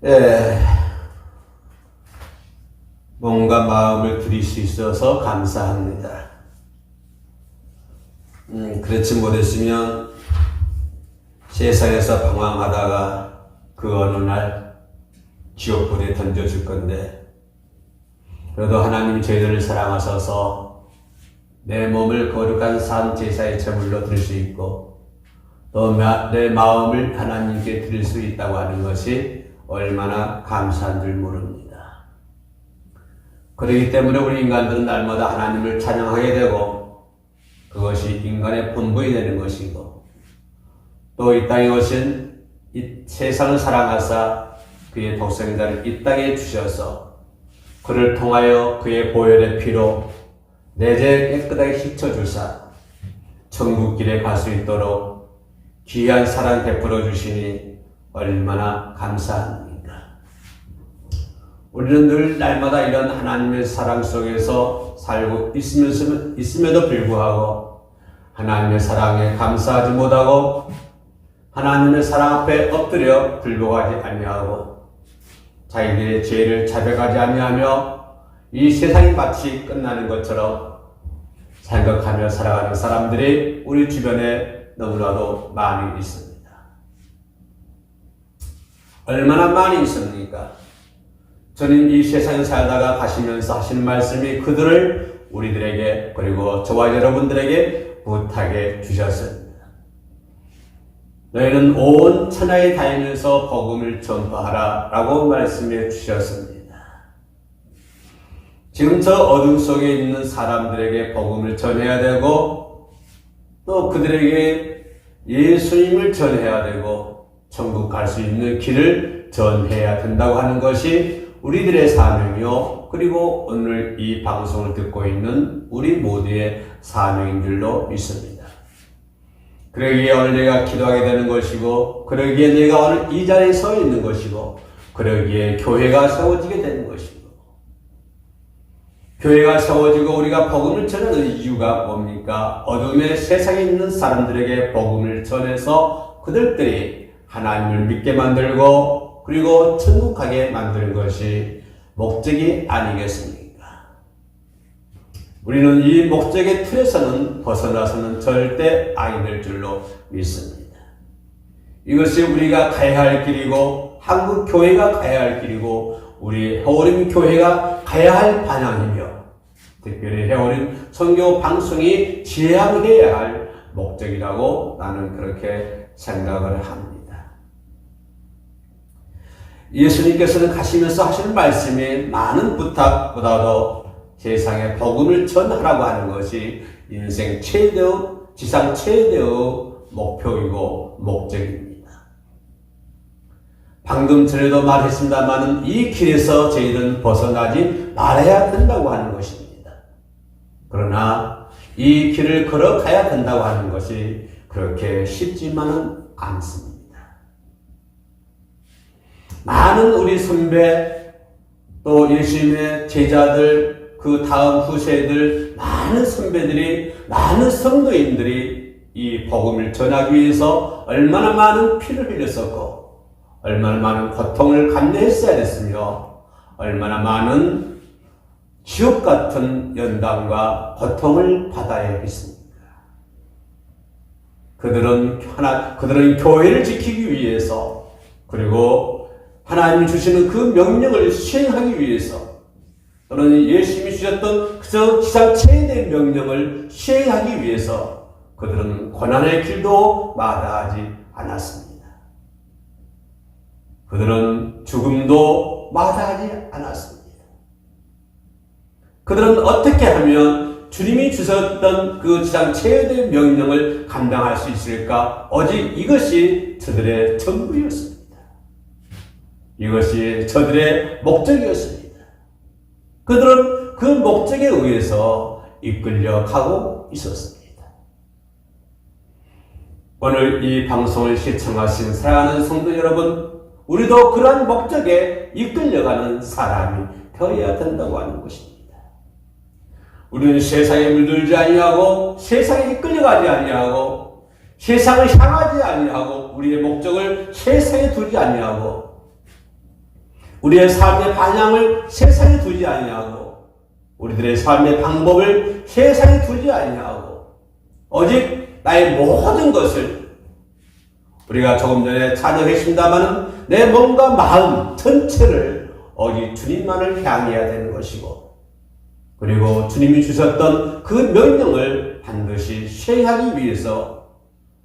예, 몸과 마음을 드릴 수 있어서 감사합니다. 그렇지 못했으면 세상에서 방황하다가 그 어느 날 지옥불에 던져줄 건데, 그래도 하나님이 저희들을 사랑하셔서 내 몸을 거룩한 산 제사의 제물로 드릴 수 있고 또 내 마음을 하나님께 드릴 수 있다고 하는 것이 얼마나 감사한 줄 모릅니다. 그렇기 때문에 우리 인간들은 날마다 하나님을 찬양하게 되고 그것이 인간의 본분이 되는 것이고 또 이 땅에 오신 이 세상을 사랑하사 그의 독생자를 이 땅에 주셔서 그를 통하여 그의 보혈의 피로 내 죄 깨끗하게 씻어주사 천국길에 갈 수 있도록 귀한 사랑 베풀어 주시니 얼마나 감사합니까? 우리는 늘 날마다 이런 하나님의 사랑 속에서 살고 있음에도 불구하고 하나님의 사랑에 감사하지 못하고 하나님의 사랑 앞에 엎드려 불복하지 아니하고 자기들의 죄를 자백하지 아니하며 이 세상이 마치 끝나는 것처럼 생각하며 살아가는 사람들이 우리 주변에 너무나도 많이 있습니다. 얼마나 많이 있습니까? 저는 이 세상에 살다가 가시면서 하신 말씀이 그들을 우리들에게 그리고 저와 여러분들에게 부탁해 주셨습니다. 너희는 온 천하에 다니면서 복음을 전파하라 라고 말씀해 주셨습니다. 지금 저 어둠 속에 있는 사람들에게 복음을 전해야 되고 또 그들에게 예수님을 전해야 되고 천국 갈 수 있는 길을 전해야 된다고 하는 것이 우리들의 사명이요 그리고 오늘 이 방송을 듣고 있는 우리 모두의 사명인 줄로 믿습니다. 그러기에 오늘 내가 기도하게 되는 것이고 그러기에 내가 오늘 이 자리에 서 있는 것이고 그러기에 교회가 세워지게 되는 것이고 교회가 세워지고 우리가 복음을 전하는 이유가 뭡니까? 어둠의 세상에 있는 사람들에게 복음을 전해서 그들들이 하나님을 믿게 만들고 그리고 천국하게 만드는 것이 목적이 아니겠습니까? 우리는 이 목적의 틀에서는 벗어나서는 절대 아니 될 줄로 믿습니다. 이것이 우리가 가야 할 길이고 한국 교회가 가야 할 길이고 우리 해오림 교회가 가야 할 방향이며 특별히 해오림 선교 방송이 지향해야 할 목적이라고 나는 그렇게 생각을 합니다. 예수님께서는 가시면서 하시는 말씀이 많은 부탁보다도 세상에 복음을 전하라고 하는 것이 인생 최대의 지상 최대의 목표이고 목적입니다. 방금 전에도 말했습니다만 이 길에서 저희들은 벗어나지 말아야 된다고 하는 것입니다. 그러나 이 길을 걸어가야 된다고 하는 것이 그렇게 쉽지만은 않습니다. 많은 우리 선배 또 예수님의 제자들 그 다음 후세들 많은 선배들이 많은 성도인들이 이 복음을 전하기 위해서 얼마나 많은 피를 흘렸었고 얼마나 많은 고통을 감내했어야 됐으며 얼마나 많은 지옥 같은 연단과 고통을 받아야 했습니까? 그들은 교회를 지키기 위해서 그리고 하나님이 주시는 그 명령을 수행하기 위해서 또는 예수님이 주셨던 그저 지상 최대의 명령을 수행하기 위해서 그들은 고난의 길도 마다하지 않았습니다. 그들은 죽음도 마다하지 않았습니다. 그들은 어떻게 하면 주님이 주셨던 그 지상 최대의 명령을 감당할 수 있을까? 오직 이것이 저들의 전부였습니다. 이것이 저들의 목적이었습니다. 그들은 그 목적에 의해서 이끌려 가고 있었습니다. 오늘 이 방송을 시청하신 사랑하는 성도 여러분, 우리도 그러한 목적에 이끌려가는 사람이 되어야 된다고 하는 것입니다. 우리는 세상에 물들지 아니하고 세상에 이끌려가지 아니하고 세상을 향하지 아니하고 우리의 목적을 세상에 두지 아니하고 우리의 삶의 방향을 세상에 두지 아니하고 우리들의 삶의 방법을 세상에 두지 아니하고 오직 나의 모든 것을 우리가 조금 전에 찬양했습니다마는 내 몸과 마음 전체를 오직 주님만을 향해야 되는 것이고 그리고 주님이 주셨던 그 명령을 반드시 수행하기 위해서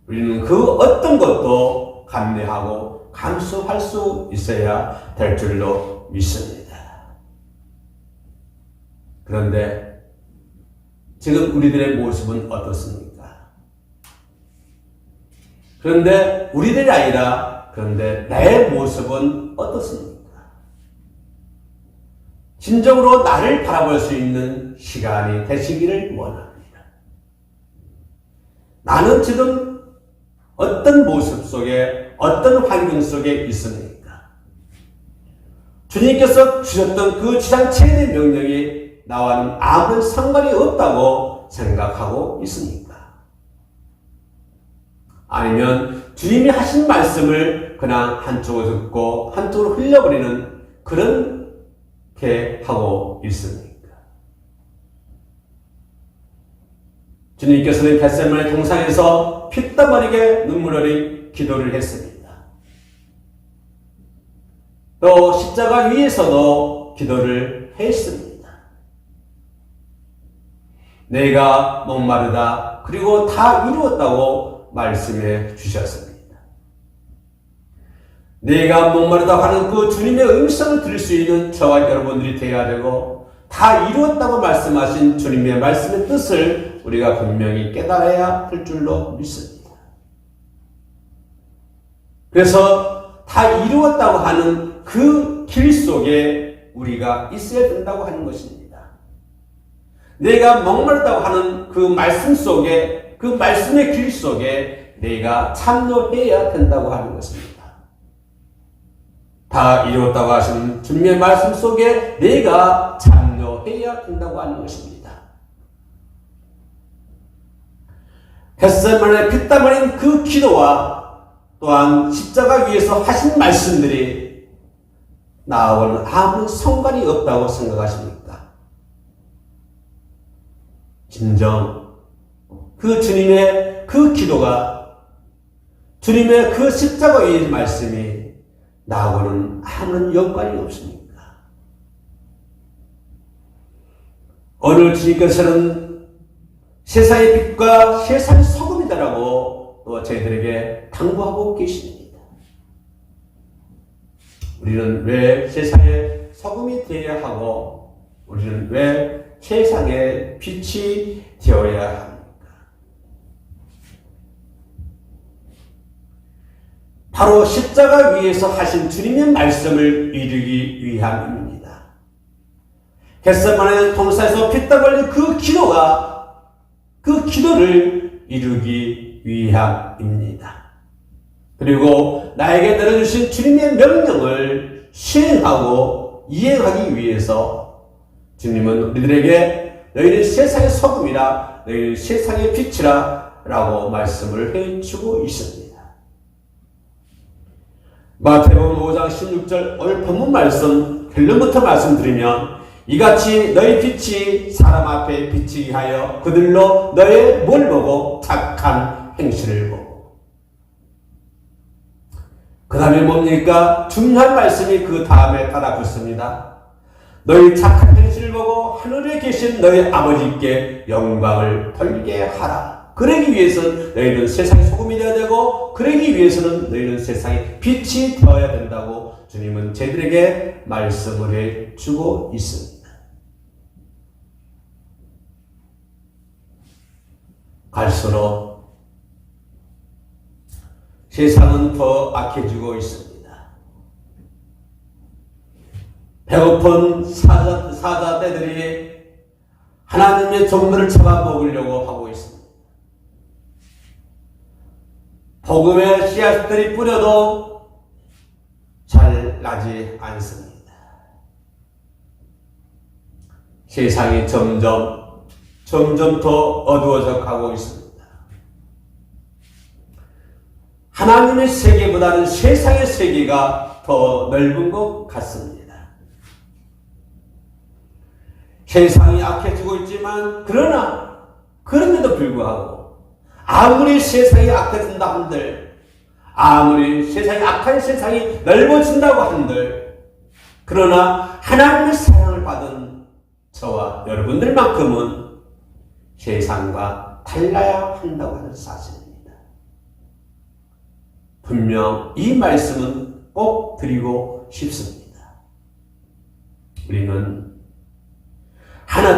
우리는 그 어떤 것도 감내하고 감수할 수 있어야 될 줄로 믿습니다. 그런데 지금 우리들의 모습은 어떻습니까? 그런데 우리들이 아니라 그런데 내 모습은 어떻습니까? 진정으로 나를 바라볼 수 있는 시간이 되시기를 원합니다. 나는 지금 어떤 모습 속에 어떤 환경 속에 있습니까? 주님께서 주셨던 그 지상 최대 명령이 나와는 아무런 상관이 없다고 생각하고 있습니까? 아니면 주님이 하신 말씀을 그냥 한쪽으로 듣고 한쪽으로 흘려버리는 그렇게 하고 있습니까? 주님께서는 겟세마네 동산에서 피땀 흘리게 눈물 흘린 기도를 했습니다. 또 십자가 위에서도 기도를 했습니다. 내가 목마르다 그리고 다 이루었다고 말씀해 주셨습니다. 내가 목마르다 하는 그 주님의 음성을 들을 수 있는 저와 여러분들이 되어야 되고 다 이루었다고 말씀하신 주님의 말씀의 뜻을 우리가 분명히 깨달아야 할 줄로 믿습니다. 그래서 다 이루었다고 하는 그 길 속에 우리가 있어야 된다고 하는 것입니다. 내가 목마르다고 하는 그 말씀 속에 그 말씀의 길 속에 내가 참여해야 된다고 하는 것입니다. 다 이루었다고 하시는 주님의 말씀 속에 내가 참여해야 된다고 하는 것입니다. 겟세마네 피땀 흘린 그 기도와 또한 십자가 위에서 하신 말씀들이 나하고는 아무런 상관이 없다고 생각하십니까? 진정 그 주님의 그 기도가 주님의 그 십자가 위의 말씀이 나하고는 아무런 연관이 없습니까? 오늘 주님께서는 세상의 빛과 세상의 소금이다라고 또 저희들에게 당부하고 계십니다. 우리는 왜 세상의 소금이 되어야 하고 우리는 왜 세상의 빛이 되어야 합니까? 바로 십자가 위에서 하신 주님의 말씀을 이루기 위함입니다. 겟세마네 동산에서 피땀 흘린 그 기도가 그 기도를 이루기 위함입니다. 그리고 나에게 내려주신 주님의 명령을 수행하고 이행하기 위해서 주님은 우리들에게 너희는 세상의 소금이라 너희는 세상의 빛이라 라고 말씀을 해주고 있습니다. 마태복음 5장 16절 오늘 본문 말씀 결론부터 말씀드리면 이같이 너희 빛이 사람 앞에 비치게 하여 그들로 너의 뭘 보고 착한 행실을 보고 그 다음에 뭡니까? 중요한 말씀이 그 다음에 따라 붙습니다. 너희 착한 행실을 보고 하늘에 계신 너희 아버지께 영광을 돌게 하라. 그러기 위해서는 너희는 세상의 소금이 되어야 되고 그러기 위해서는 너희는 세상의 빛이 되어야 된다고 주님은 저희들에게 말씀을 해주고 있습니다. 갈수록 세상은 더 악해지고 있습니다. 배고픈 사자떼들이 하나님의 종들을 잡아먹으려고 하고 있습니다. 복음의 씨앗들이 뿌려도 잘 나지 않습니다. 세상이 점점 더 어두워져 가고 있습니다. 하나님의 세계보다는 세상의 세계가 더 넓은 것 같습니다. 세상이 악해지고 있지만 그런데도 불구하고 아무리 세상이 악해진다 한들, 아무리 악한 세상이 넓어진다고 한들, 그러나 하나님의 사랑을 받은 저와 여러분들만큼은 세상과 달라야 한다고 하는 사실입니다. 분명 이 말씀은 꼭 드리고 싶습니다. 우리는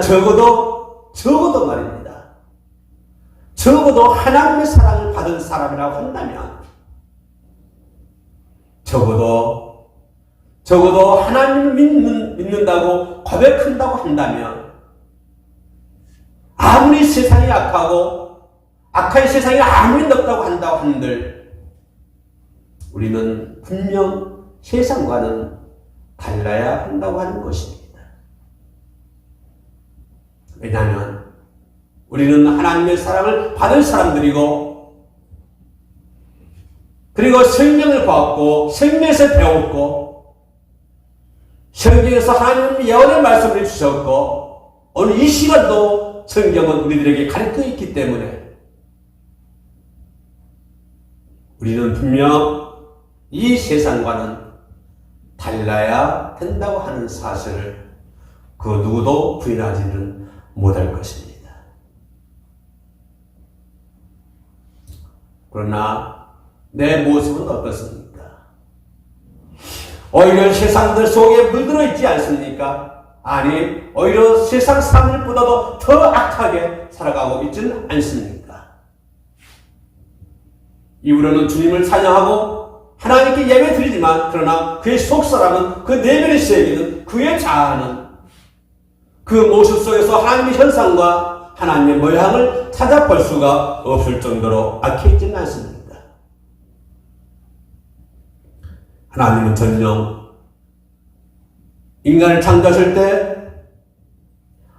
적어도 말입니다. 적어도 하나님의 사랑을 받은 사람이라고 한다면, 적어도 하나님을 믿는다고 고백한다고 한다면, 아무리 세상이 악한 세상이 아무리 넓다고 한다고 한들, 우리는 분명 세상과는 달라야 한다고 하는 것입니다. 왜냐하면 우리는 하나님의 사랑을 받을 사람들이고, 그리고 성령을 받고 성경에서 배웠고, 성경에서 하나님 예언의 말씀을 주셨고, 오늘 이 시간도 성경은 우리들에게 가르쳐 있기 때문에 우리는 분명 이 세상과는 달라야 된다고 하는 사실을 그 누구도 부인하지는 못할 것입니다. 그러나 내 모습은 어떻습니까? 오히려 세상들 속에 물들어 있지 않습니까? 아니, 오히려 세상 사람들보다도 더 악하게 살아가고 있지는 않습니까? 이후로는 주님을 찬양하고 하나님께 예배 드리지만, 그러나 그의 속사람은, 그 내면의 세계는, 그의 자아는 그 모습 속에서 하나님의 현상과 하나님의 모양을 찾아볼 수가 없을 정도로 악해있지는 않습니다. 하나님은 전령 인간을 창조하실 때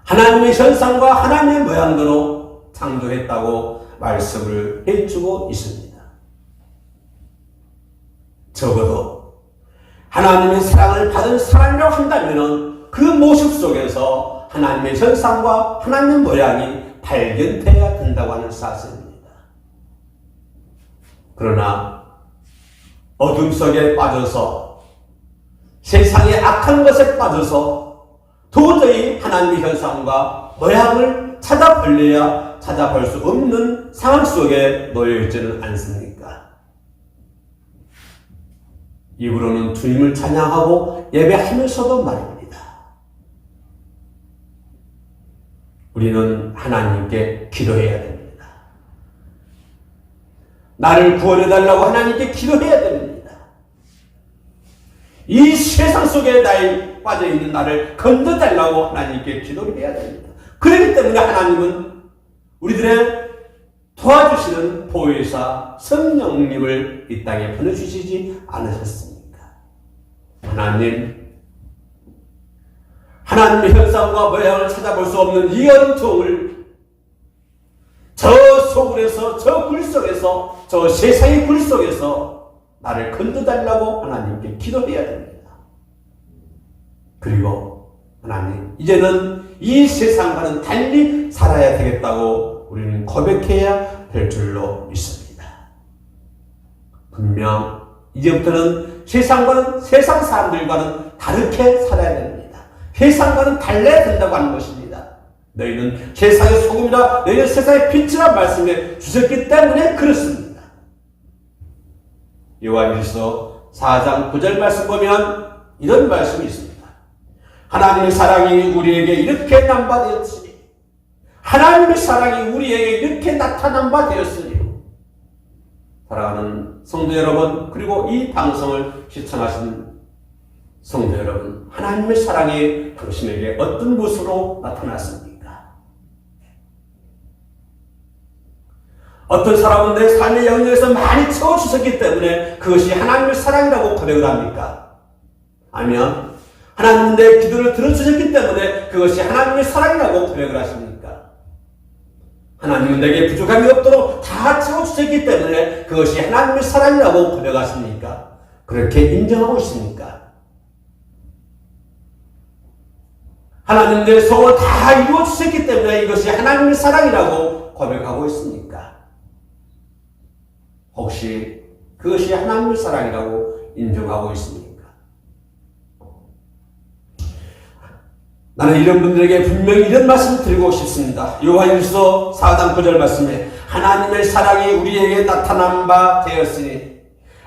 하나님의 현상과 하나님의 모양대로 창조했다고 말씀을 해주고 있습니다. 적어도 하나님의 사랑을 받은 사람이라고 한다면 그 모습 속에서 하나님의 현상과 하나님의 모양이 발견되어야 된다고 하는 사실입니다. 그러나 어둠 속에 빠져서, 세상의 악한 것에 빠져서 도저히 하나님의 현상과 모양을 찾아볼 수 없는 상황 속에 놓여 있지는 않습니까? 입으로는 주님을 찬양하고 예배하면서도 말입니다. 우리는 하나님께 기도해야 됩니다. 나를 구원해달라고 하나님께 기도해야 됩니다. 이 세상 속에 빠져있는 나를 건져달라고 하나님께 기도를 해야 됩니다. 그렇기 때문에 하나님은 우리들의 도와주시는 보혜사 성령님을 이 땅에 보내주시지 않으셨습니까? 하나님의 현상과 모양을 찾아볼 수 없는 이 어둠통을 저 소굴에서, 저 굴 속에서, 저 세상의 굴 속에서 나를 건져달라고 하나님께 기도해야 됩니다. 그리고 하나님, 이제는 이 세상과는 달리 살아야 되겠다고 우리는 고백해야 될 줄로 믿습니다. 분명 이제부터는 세상 사람들과는 다르게 살아야 됩니다. 세상과는 달라야 된다고 하는 것입니다. 너희는 세상의 소금이라, 너희는 세상의 빛이라 말씀해 주셨기 때문에 그렇습니다. 요한일서 4장 9절 말씀 보면 이런 말씀이 있습니다. 하나님의 사랑이 우리에게 이렇게 남바되었으니, 하나님의 사랑이 우리에게 이렇게 나타난 바 되었으니, 사랑하는 성도 여러분, 그리고 이 방송을 시청하신 성도 여러분, 하나님의 사랑이 당신에게 어떤 모습으로 나타났습니까? 어떤 사람은 내 삶의 영역에서 많이 채워주셨기 때문에 그것이 하나님의 사랑이라고 고백을 합니까? 아니면 하나님은 내 기도를 들어주셨기 때문에 그것이 하나님의 사랑이라고 고백을 하십니까? 하나님은 내게 부족함이 없도록 다 채워주셨기 때문에 그것이 하나님의 사랑이라고 고백하십니까? 그렇게 인정하고 있습니까? 하나님 내 소원 다 이루어 주셨기 때문에 이것이 하나님의 사랑이라고 고백하고 있습니까? 혹시 그것이 하나님의 사랑이라고 인정하고 있습니까? 나는 이런 분들에게 분명히 이런 말씀을 드리고 싶습니다. 요한일서 4장 9절 말씀에 하나님의 사랑이 우리에게 나타난 바 되었으니,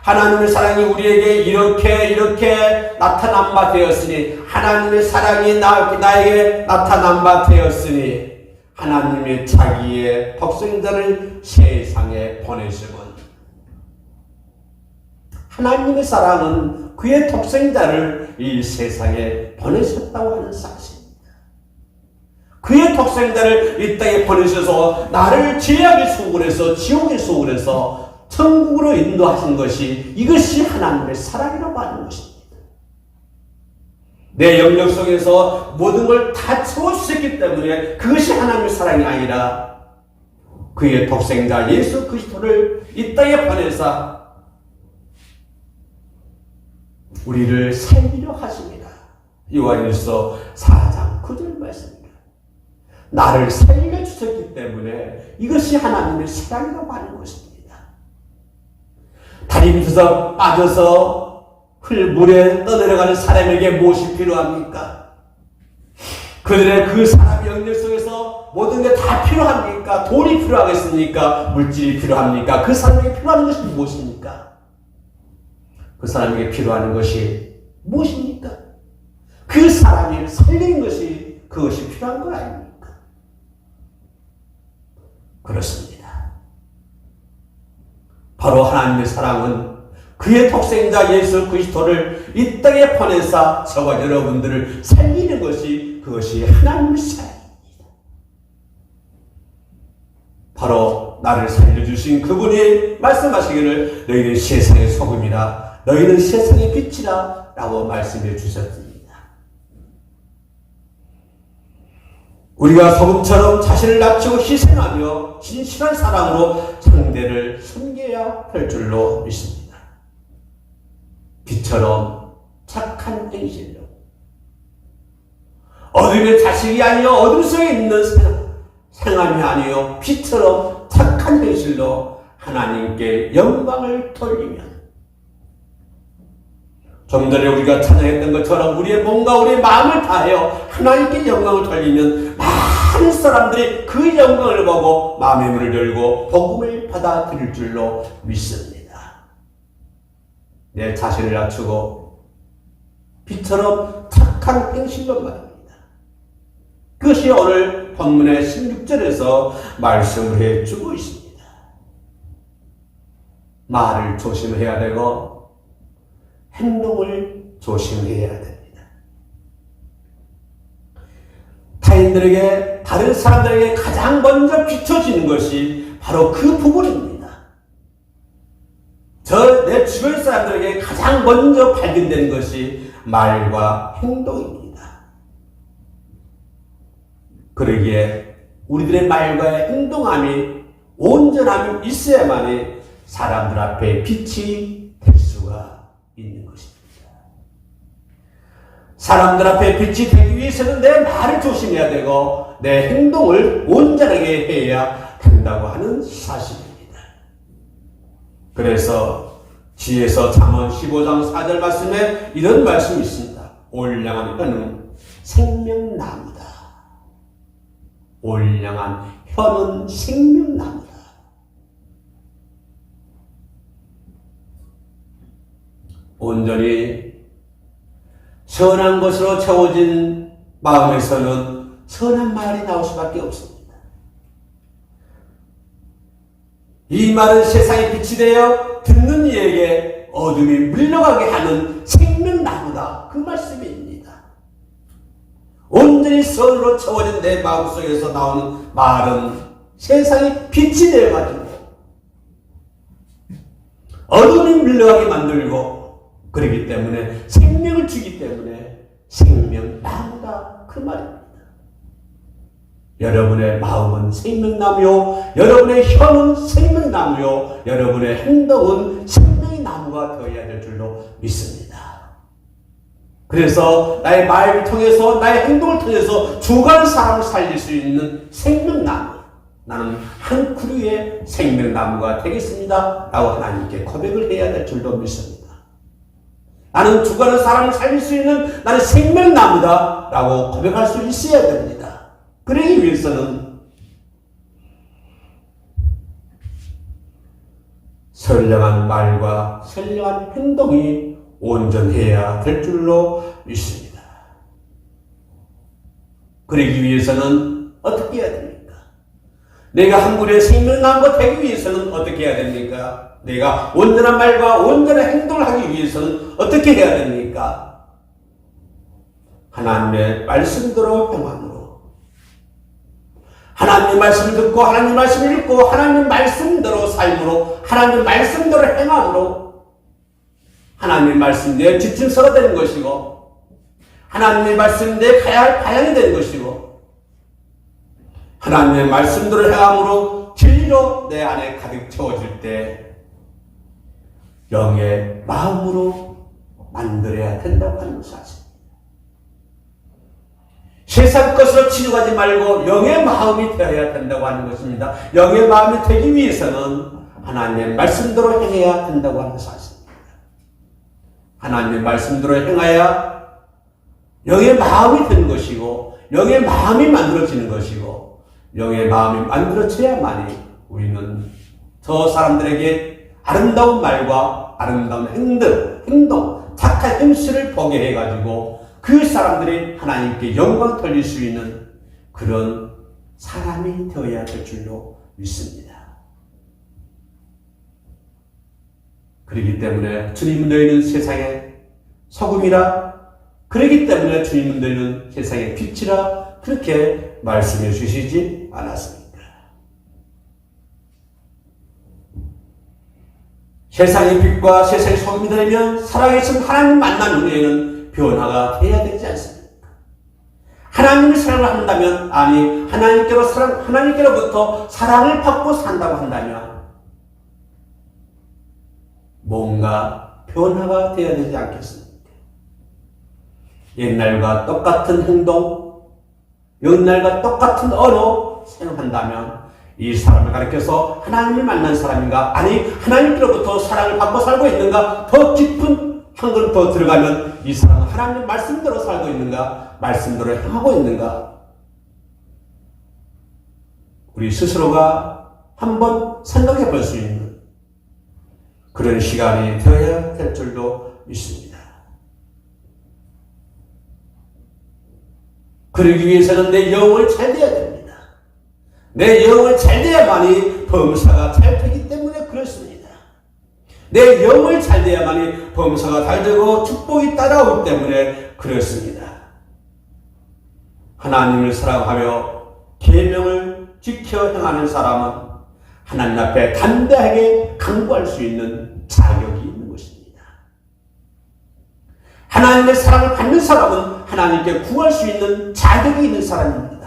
하나님의 사랑이 우리에게 이렇게 나타난 바 되었으니, 하나님의 사랑이 나에게 나타난 바 되었으니, 하나님의 자기의 독생자를 세상에 보내심은, 하나님의 사랑은 그의 독생자를 이 세상에 보내셨다고 하는 사실입니다. 그의 독생자를 이 땅에 보내셔서 나를 죄악의 소굴에서, 지옥의 소굴에서 천국으로 인도하신 것이, 이것이 하나님의 사랑이라고 하는 것입니다. 내 영역 속에서 모든 걸 다 채워주셨기 때문에 그것이 하나님의 사랑이 아니라 그의 독생자 예수 그리스도를 이 땅에 보내사 우리를 살리려 하십니다. 요한일서 4장 9절 말씀입니다. 나를 살려주셨기 때문에 이것이 하나님의 사랑이라고 하는 것입니다. 다리 밑에서 빠져서 물에 떠내려가는 사람에게 무엇이 필요합니까? 그들의 그 사람 영역 속에서 모든 게 다 필요합니까? 돈이 필요하겠습니까? 물질이 필요합니까? 그 사람에게 필요한 것이 무엇입니까? 그 사람에게 필요한 것이 무엇입니까? 그 사람을 살리는 것이, 그것이 필요한 거 아닙니까? 그렇습니다. 바로 하나님의 사랑은 그의 독생자 예수 그리스도를 이 땅에 보내사 저와 여러분들을 살리는 것이, 그것이 하나님의 사랑입니다. 바로 나를 살려주신 그분이 말씀하시기를 너희는 세상의 소금이라, 너희는 세상의 빛이라 라고 말씀해 주셨습니다. 우리가 소금처럼 자신을 낮추고 희생하며 진실한 사랑으로 상대를 섬겨야 할 줄로 믿습니다. 빛처럼 착한 행실로, 어둠의 자식이 아니요 어둠 속에 있는 생함이 아니요 빛처럼 착한 행실로 하나님께 영광을 돌리면, 좀 전에 우리가 찬양했던 것처럼 우리의 몸과 우리의 마음을 다하여 하나님께 영광을 돌리면 많은 사람들이 그 영광을 보고 마음의 문을 열고 복음을 받아들일 줄로 믿습니다. 내 자신을 낮추고 빛처럼 착한 행실로 말입니다. 그것이 오늘 본문의 16절에서 말씀을 해주고 있습니다. 말을 조심해야 되고 행동을 조심해야 됩니다. 타인들에게, 다른 사람들에게 가장 먼저 비춰지는 것이 바로 그 부분입니다. 내 주변 사람들에게 가장 먼저 발견되는 것이 말과 행동입니다. 그러기에 우리들의 말과 행동함이 온전함이 있어야만이 사람들 앞에 빛이 될 수가 있는 것입니다. 사람들 앞에 빛이 되기 위해서는 내 말을 조심해야 되고 내 행동을 온전하게 해야 된다고 하는 사실입니다. 그래서 지혜서 잠언 15장 4절 말씀에 이런 말씀이 있습니다. 올량한 혀는 생명나무다. 올량한 혀는 생명나무다. 온전히 선한 것으로 채워진 마음에서는 선한 말이 나올 수밖에 없습니다. 이 말은 세상의 빛이 되어 듣는 이에게 어둠이 물러가게 하는 생명나무다. 그 말씀입니다. 온전히 선으로 채워진 내 마음속에서 나오는 말은 세상의 빛이 되어가지고 어둠이 물러가게 만들고, 그렇기 때문에 생명을 주기 때문에 생명나무다. 그 말입니다. 여러분의 마음은 생명나무요, 여러분의 혀는 생명나무요, 여러분의 행동은 생명의 나무가 되어야 될 줄로 믿습니다. 그래서 나의 말을 통해서, 나의 행동을 통해서 죽어가는 사람을 살릴 수 있는 생명나무, 나는 한 그루의 생명나무가 되겠습니다 라고 하나님께 고백을 해야 될 줄도 믿습니다. 나는 죽어가는 사람을 살릴 수 있는 나는 생명나무다 라고 고백할 수 있어야 됩니다. 그러기 위해서는 선량한 말과 선량한 행동이 온전해야 될 줄로 믿습니다. 그러기 위해서는 어떻게 해야 됩니까? 내가 한 그루의 생명나무가 되기 위해서는 어떻게 해야 됩니까? 내가 온전한 말과 온전한 행동을 하기 위해서는 어떻게 해야 됩니까? 하나님의 말씀대로 행함으로, 하나님의 말씀을 듣고 하나님의 말씀을 읽고 하나님의 말씀대로 삶으로, 하나님의 말씀대로 행함으로 하나님의 말씀 내 지침서가 되는 것이고, 하나님의 말씀 내 가야 할 방향이 되는 것이고, 하나님의 말씀대로 행함으로 진리로 내 안에 가득 채워질 때 영의 마음으로 만들어야 된다고 하는 것을 아십니다. 세상 것으로 치료하지 말고 영의 마음이 되어야 된다고 하는 것입니다. 영의 마음이 되기 위해서는 하나님의 말씀대로 행해야 된다고 하는 것을 아십니다. 하나님의 말씀대로 행하여 영의 마음이 되는 것이고, 영의 마음이 만들어지는 것이고, 영의 마음이 만들어져야만이 우리는 저 사람들에게 아름다운 말과 아름다운 행동, 착한 행실을 보게 해가지고 그 사람들이 하나님께 영광 돌릴 수 있는 그런 사람이 되어야 될 줄로 믿습니다. 그렇기 때문에 주님은 너희는 세상의 소금이라, 그렇기 때문에 주님은 너희는 세상의 빛이라 그렇게 말씀해 주시지 않았습니까? 세상의 빛과 세상의 소금이 되면 살아계신 하나님 만난 후에는 변화가 돼야 되지 않습니까? 하나님을 사랑을 한다면, 아니 하나님께로부터 사랑을 받고 산다고 한다면 뭔가 변화가 돼야 되지 않겠습니까? 옛날과 똑같은 행동, 옛날과 똑같은 언어 사용한다면 이 사람을 가리켜서 하나님을 만난 사람인가, 아니 하나님께로부터 사랑을 받고 살고 있는가, 더 깊은 한 걸 더 들어가면 이 사람은 하나님의 말씀대로 살고 있는가, 말씀대로 행하고 있는가, 우리 스스로가 한번 생각해 볼 수 있는 그런 시간이 되어야 될 줄도 믿습니다. 그러기 위해서는 내 영을 잘 돼야 됩니다. 내 영을 잘 돼야만이 범사가 잘 되기 때문에 그렇습니다. 내 영을 잘 돼야만이 범사가 잘 되고 축복이 따라오기 때문에 그렇습니다. 하나님을 사랑하며 계명을 지켜 행하는 사람은 하나님 앞에 담대하게 강구할 수 있는 자격이 있는 것입니다. 하나님의 사랑을 받는 사람은 하나님께 구할 수 있는 자격이 있는 사람입니다.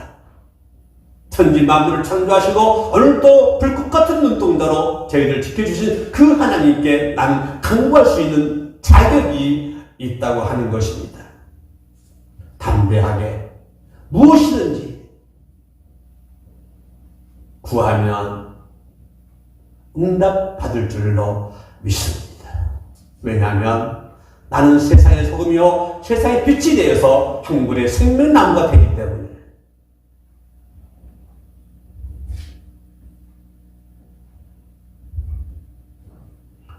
천지 만물을 창조하시고 오늘도 불꽃 같은 눈동자로 저희를 지켜주신 그 하나님께 나는 강구할 수 있는 자격이 있다고 하는 것입니다. 담대하게 무엇이든지 구하면 응답받을 줄로 믿습니다. 왜냐하면 나는 세상의 소금이요 세상의 빛이 되어서 한 그루의 생명나무가 되기 때문에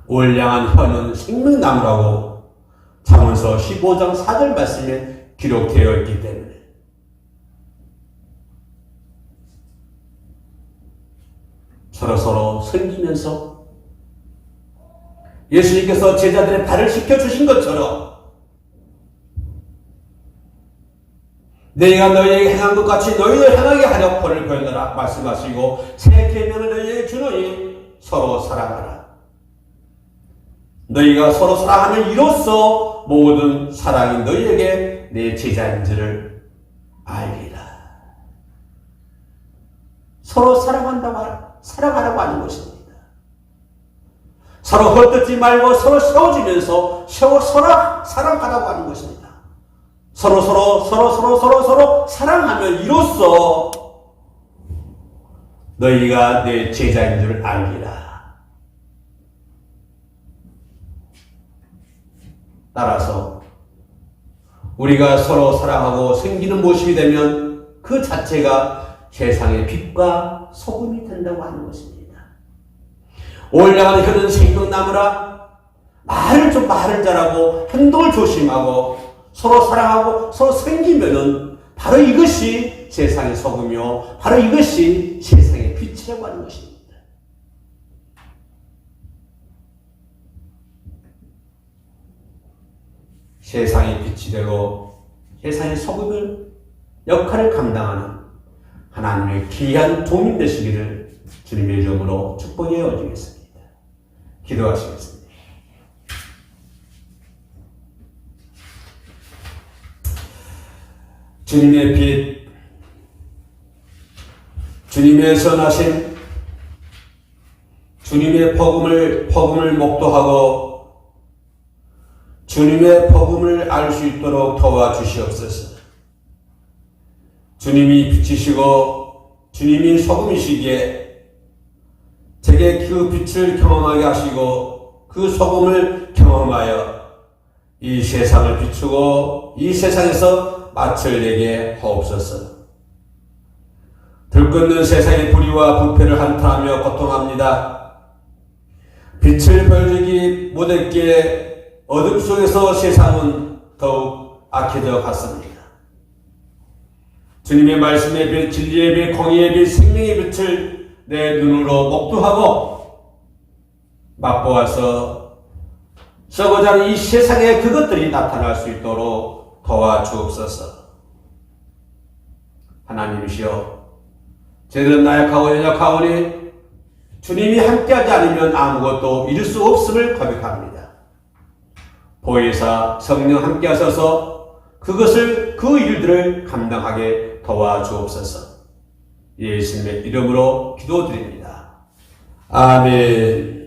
올량한 혀는 생명나무라고 잠언서 15장 4절 말씀에 기록되어 있기 때문에 서로서로 섬기면서 예수님께서 제자들의 발을 씻겨주신 것처럼 내가 너희에게 행한 것 같이 너희도 행하게 하려 벌을 보여라 말씀하시고 새 계명을 너희에게 주노니 서로 사랑하라. 너희가 서로 사랑하는 이로써 모든 사랑이 너희에게 내 제자인지를 알리라. 서로 사랑하라고 하는 것입니다. 서로 헐뜯지 말고 서로 세워주면서 서로 사랑하라고 하는 것입니다. 서로 사랑하며 이로써 너희가 내 제자인 줄 알리라. 따라서 우리가 서로 사랑하고 섬기는 모습이 되면 그 자체가 세상의 빛과 소금이 된다고 하는 것입니다. 올라가는 혀는 생명나무라. 말을 잘하고 행동을 조심하고 서로 사랑하고 서로 섬기면은 바로 이것이 세상의 소금이요, 바로 이것이 세상의 빛이라고 하는 것입니다. 세상의 빛이 되고 세상의 소금을 역할을 감당하는 하나님의 귀한 도민 되시기를 주님의 이름으로 축복해 올리겠습니다. 기도하시겠습니다. 주님의 빛, 주님의 선하심, 주님의 복음을 목도하고 주님의 복음을 알 수 있도록 도와주시옵소서. 주님이 빛이시고 주님이 소금이시기에 제게 그 빛을 경험하게 하시고 그 소금을 경험하여 이 세상을 비추고 이 세상에서 맛을 내게 하옵소서. 들끓는 세상의 불의와 부패를 한탄하며 고통합니다. 빛을 보여주기 못했기에 어둠 속에서 세상은 더욱 악해져 갔습니다. 주님의 말씀의 빛, 진리의 빛, 공의의 빛, 생명의 빛을 내 눈으로 목도하고 맛보아서 썩어져 가는 이 세상에 그것들이 나타날 수 있도록 도와주옵소서. 하나님이시여, 저희들은 나약하고 연약하오니 주님이 함께하지 않으면 아무것도 이룰 수 없음을 고백합니다. 보혜사 성령 함께 하셔서 그 일들을 감당하게 도와주옵소서. 예수님의 이름으로 기도드립니다. 아멘.